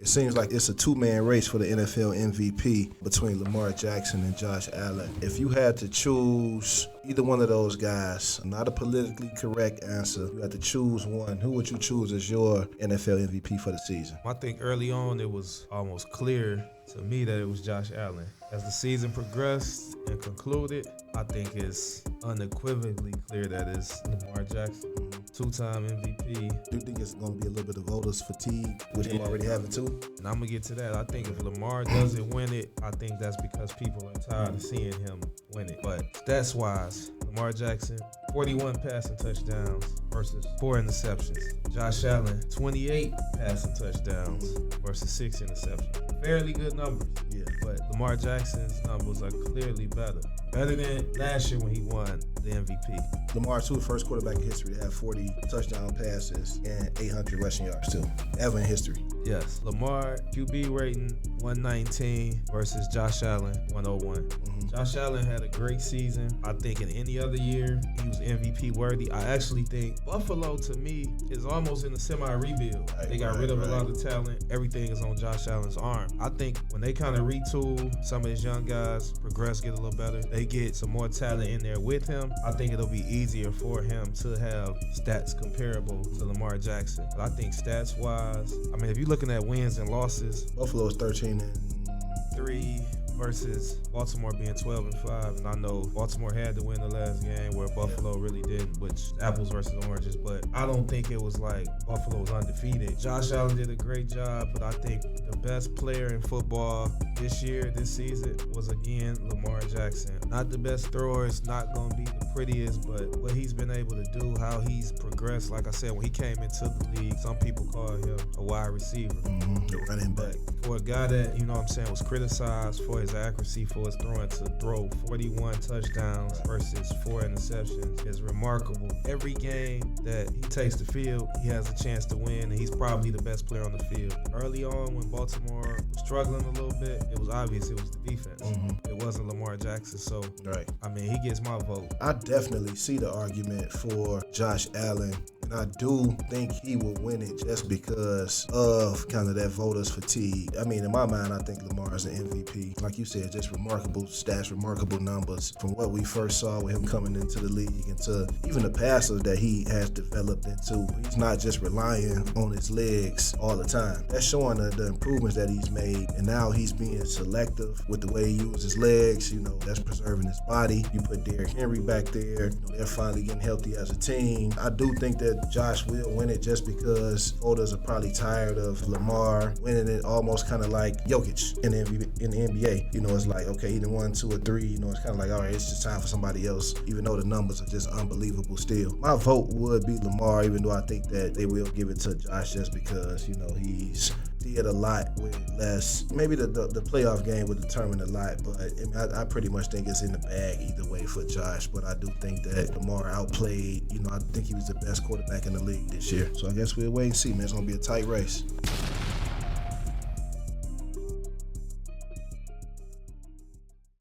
It seems like it's a two-man race for the NFL MVP between Lamar Jackson and Josh Allen. If you had to choose either one of those guys, not a politically correct answer, you had to choose one, who would you choose as your NFL MVP for the season? I think early on it was almost clear to me that it was Josh Allen. As the season progressed and concluded, I think it's unequivocally clear that it's Lamar Jackson, two-time MVP. Do you think it's going to be a little bit of voters fatigue with him already having two? And I'm going to get to that. I think if Lamar doesn't win it, I think that's because people are tired of seeing him win it. But stats-wise, Lamar Jackson, 41 passing touchdowns versus 4 interceptions. Josh Allen, 28 passing touchdowns versus 6 interceptions. Fairly good numbers. Yeah. But Lamar Jackson's numbers are clearly better. Better than last year when he won the MVP. Lamar, too, the first quarterback in history to have 40 touchdown passes and 800 rushing yards, too. Ever in history. Yes. Lamar, QB rating 119 versus Josh Allen, 101. Josh Allen had a great season. I think in any other year, he was MVP worthy. I actually think Buffalo, to me, is almost in a semi-rebuild. They got rid of a lot of talent. Everything is on Josh Allen's arm. I think when they kind of retool, some of his young guys progress, get a little better, they get some more talent in there with him, I think it'll be easier for him to have stats comparable to Lamar Jackson. But I think stats-wise, I mean, if you're looking at wins and losses, Buffalo's 13-3 versus Baltimore being 12-5, and I know Baltimore had to win the last game where Buffalo really didn't, which apples versus oranges, but I don't think it was like Buffalo was undefeated. Josh Allen did a great job, but I think the best player in football this season, was again Lamar Jackson. Not the best thrower, it's not going to be the prettiest, but what he's been able to do, how he's progressed, like I said, when he came into the league, some people call him a wide receiver. The running back. For a guy that, you know what I'm saying, was criticized for his accuracy, for his throwing, to throw 41 touchdowns versus 4 interceptions is remarkable. Every game that he takes the field, he has a chance to win, and he's probably the best player on the field. Early on, when Baltimore was struggling a little bit, it was obvious it was the defense. It wasn't Lamar Jackson, so I mean, he gets my vote. I definitely see the argument for Josh Allen, and I do think he will win it just because of kind of that voters fatigue. I mean, in my mind, I think Lamar is an MVP. Like you said, just remarkable stats, remarkable numbers from what we first saw with him coming into the league and to even the passer that he has developed into. He's not just relying on his legs all the time. That's showing the improvements that he's made, and now he's being selective with the way he uses his legs. You know, that's preserving his body. You put Derrick Henry back there. You know, they're finally getting healthy as a team. I do think that Josh will win it just because voters are probably tired of Lamar winning it, almost kind of like Jokic in the NBA. You know, it's like, okay, he done 1, 2, or 3. You know, it's kind of like, all right, it's just time for somebody else, even though the numbers are just unbelievable still. My vote would be Lamar, even though I think that they will give it to Josh just because, you know, he's did a lot with less. Maybe the playoff game would determine a lot, but I pretty much think it's in the bag either way for Josh. But I do think that Lamar outplayed. You know, I think he was the best quarterback in the league this year. So I guess we'll wait and see, man. It's going to be a tight race.